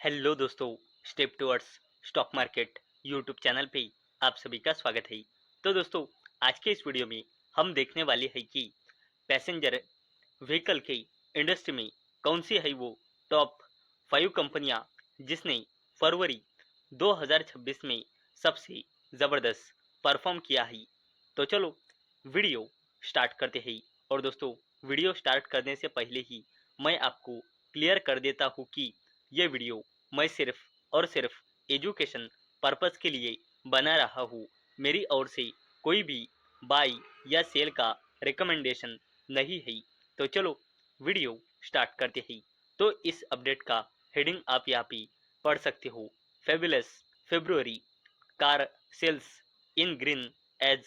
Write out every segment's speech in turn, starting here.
Hello दोस्तों। Step towards stock market YouTube channel पे आप सभी का स्वागत है। तो दोस्तों, आज के इस वीडियो में हम देखने वाले हैं कि पैसेंजर व्हीकल के इंडस्ट्री में कौन सी है वो टॉप 5 कंपनियां जिसने फरवरी 2026 में सबसे ज़बरदस्त परफॉर्म किया है। तो चलो वीडियो स्टार्ट करते हैं। और दोस्तों, वीडियो स्टार्ट करने से पहले ही मैं आपको क्लियर कर देता हूँ कि ये वीडियो मैं सिर्फ और सिर्फ एजुकेशन पर्पस के लिए बना रहा हूँ। मेरी ओर से कोई भी बाई या सेल का रिकमेंडेशन नहीं है। तो चलो वीडियो स्टार्ट करते हैं। तो इस अपडेट का हेडिंग आप यहाँ पे पढ़ सकते हो। Fabulous February car sales in green as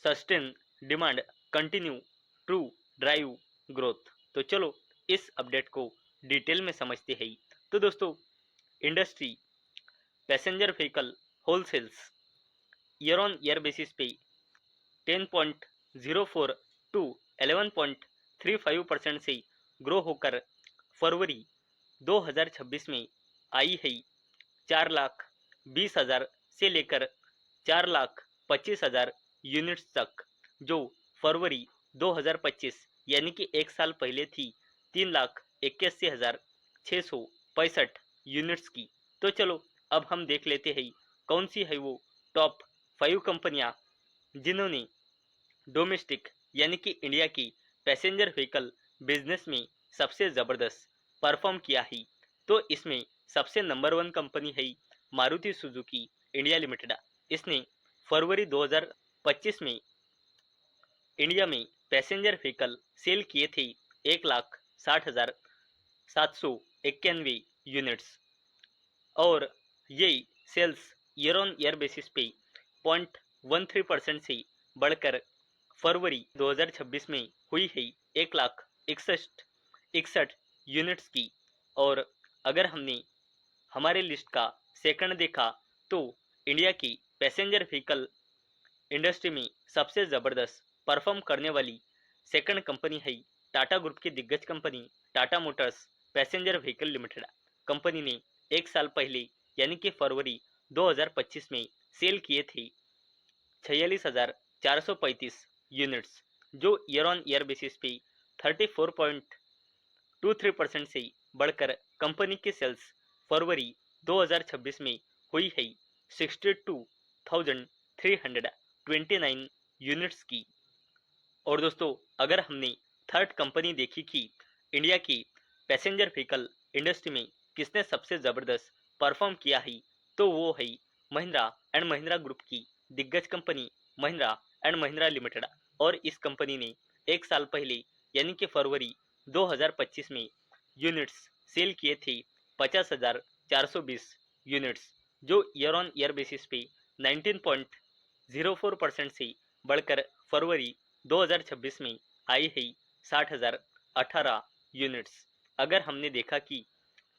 sustain demand continue to drive growth. तो चलो इस अपडेट को डिटेल में समझते हैं। तो दोस्तों, industry passenger vehicle wholesales year on year basis पे 10.04 टू 11.35% से ग्रो होकर फरवरी 2026 में आई है। 4,20,000 से लेकर 4,25,000 यूनिट्स तक, जो फरवरी 2025 यानी कि एक साल पहले थी 3,81,665 यूनिट्स की। तो चलो अब हम देख लेते हैं कौन सी है वो टॉप 5 कंपनियां जिन्होंने डोमेस्टिक यानी कि इंडिया की पैसेंजर व्हीकल बिजनेस में सबसे ज़बरदस्त परफॉर्म किया है। तो इसमें सबसे नंबर 1 कंपनी है मारुति सुजुकी इंडिया लिमिटेड। इसने फरवरी 2025 में इंडिया में पैसेंजर व्हीकल सेल किए थे 1,60,791 यूनिट्स। और ये sales year on year basis पे 0.13% से बढ़कर फरवरी 2026 में हुई है 1,61,61 इकसठ यूनिट्स की। और अगर हमने हमारे लिस्ट का सेकंड देखा तो इंडिया की पैसेंजर व्हीकल इंडस्ट्री में सबसे ज़बरदस्त परफॉर्म करने वाली सेकंड कंपनी है टाटा ग्रुप की दिग्गज company Tata Motors passenger vehicle limited. Company ने एक साल पहले यानी कि फरवरी 2025 में सेल किए थे 46,435 यूनिट्स, जो ईयर ऑन ईयर बेसिस पे 34.23% से बढ़कर कंपनी की सेल्स फरवरी 2026 में हुई है 62,329 यूनिट्स की। और दोस्तों, अगर हमने थर्ड कंपनी देखी कि इंडिया की पैसेंजर व्हीकल इंडस्ट्री में किसने सबसे ज़बरदस्त परफॉर्म किया है, तो वो है महिंद्रा एंड महिंद्रा ग्रुप की दिग्गज company Mahindra and Mahindra limited. और इस कंपनी ने एक साल पहले यानी कि फरवरी 2025 में यूनिट्स सेल किए थे 50,420 यूनिट्स, जो ईयर ऑन ईयर बेसिस पे 19.04% से बढ़कर फरवरी 2026 में आई है 60,018 यूनिट्स। अगर हमने देखा कि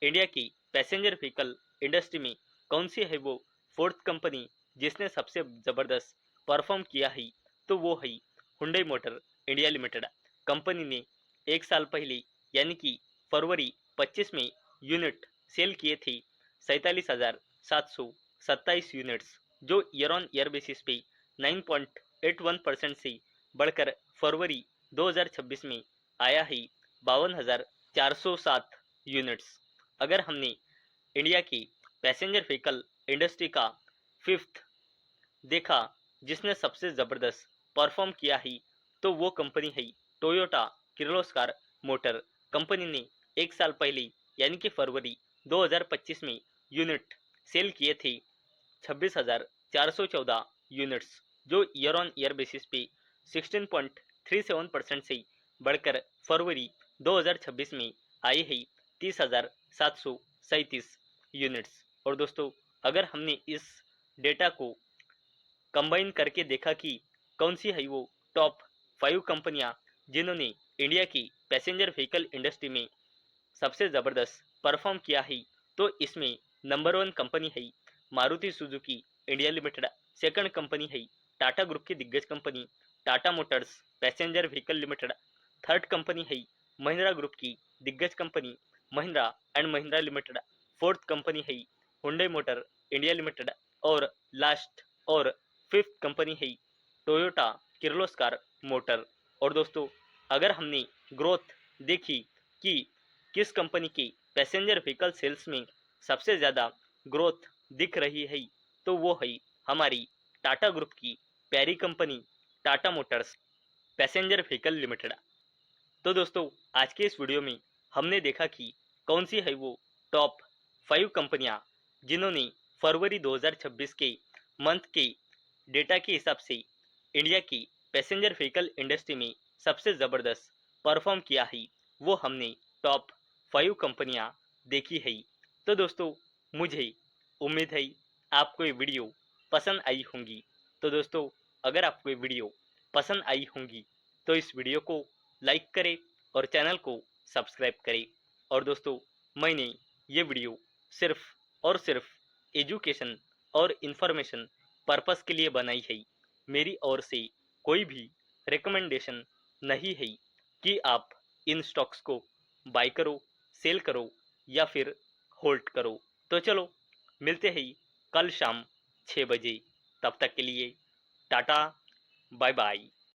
इंडिया की पैसेंजर व्हीकल इंडस्ट्री में कौन सी है वो फोर्थ कंपनी जिसने सबसे ज़बरदस्त परफॉर्म किया है, तो वो है Hyundai motor India limited. Company ने एक साल पहले यानी कि फरवरी 25 में यूनिट सेल किए थे 47,727 यूनिट्स, जो ईयर ऑन ईयर बेसिस पे 9.81% से बढ़कर फरवरी 2026 में आया है 52,407 यूनिट्स। अगर हमने इंडिया की पैसेंजर व्हीकल इंडस्ट्री का फिफ्थ देखा जिसने सबसे ज़बरदस्त परफॉर्म किया है, तो वो कंपनी है टोयोटा किर्लोस्कर मोटर। कंपनी ने एक साल पहले यानी कि फरवरी 2025 में यूनिट सेल किए थे 26,414 यूनिट्स, जो ईयर ऑन ईयर बेसिस पे 16.37% से बढ़कर फरवरी 2026 में आई है 30,737 यूनिट्स। और दोस्तों, अगर हमने इस डेटा को कंबाइन करके देखा कि कौन सी है वो टॉप 5 कंपनियां जिन्होंने इंडिया की पैसेंजर व्हीकल इंडस्ट्री में सबसे ज़बरदस्त परफॉर्म किया है, तो इसमें नंबर 1 कंपनी है Maruti Suzuki India limited. Second company है टाटा ग्रुप की दिग्गज company Tata Motors passenger vehicle limited. Third company है महिंद्रा ग्रुप की दिग्गज company Mahindra and Mahindra limited. Fourth company है हुंडई मोटर इंडिया लिमिटेड, और लास्ट और फिफ्थ कंपनी है टोयोटा किर्लोस्कर मोटर। और दोस्तों, अगर हमने ग्रोथ देखी कि किस कंपनी की पैसेंजर व्हीकल सेल्स में सबसे ज़्यादा ग्रोथ दिख रही है, तो वो है हमारी टाटा ग्रुप की प्यारी company Tata Motors passenger vehicle limited. तो दोस्तों, आज के इस वीडियो में हमने देखा कि कौन सी है वो टॉप 5 कंपनियां जिन्होंने फरवरी 2026 के मंथ के डेटा के हिसाब से इंडिया की पैसेंजर व्हीकल इंडस्ट्री में सबसे ज़बरदस्त परफॉर्म किया है। वो हमने टॉप 5 कंपनियां देखी है। तो दोस्तों, मुझे उम्मीद है आपको ये वीडियो पसंद आई होंगी। तो दोस्तों, अगर आपको ये वीडियो पसंद आई होंगी तो इस वीडियो को लाइक करें और चैनल को सब्सक्राइब करें। और दोस्तों, मैंने ये वीडियो सिर्फ और सिर्फ एजुकेशन और इन्फॉर्मेशन पर्पस के लिए बनाई है। मेरी ओर से कोई भी रिकमेंडेशन नहीं है कि आप इन स्टॉक्स को बाय करो, सेल करो या फिर होल्ड करो। तो चलो, मिलते हैं कल शाम 6 बजे। तब तक के लिए टाटा, बाय बाय।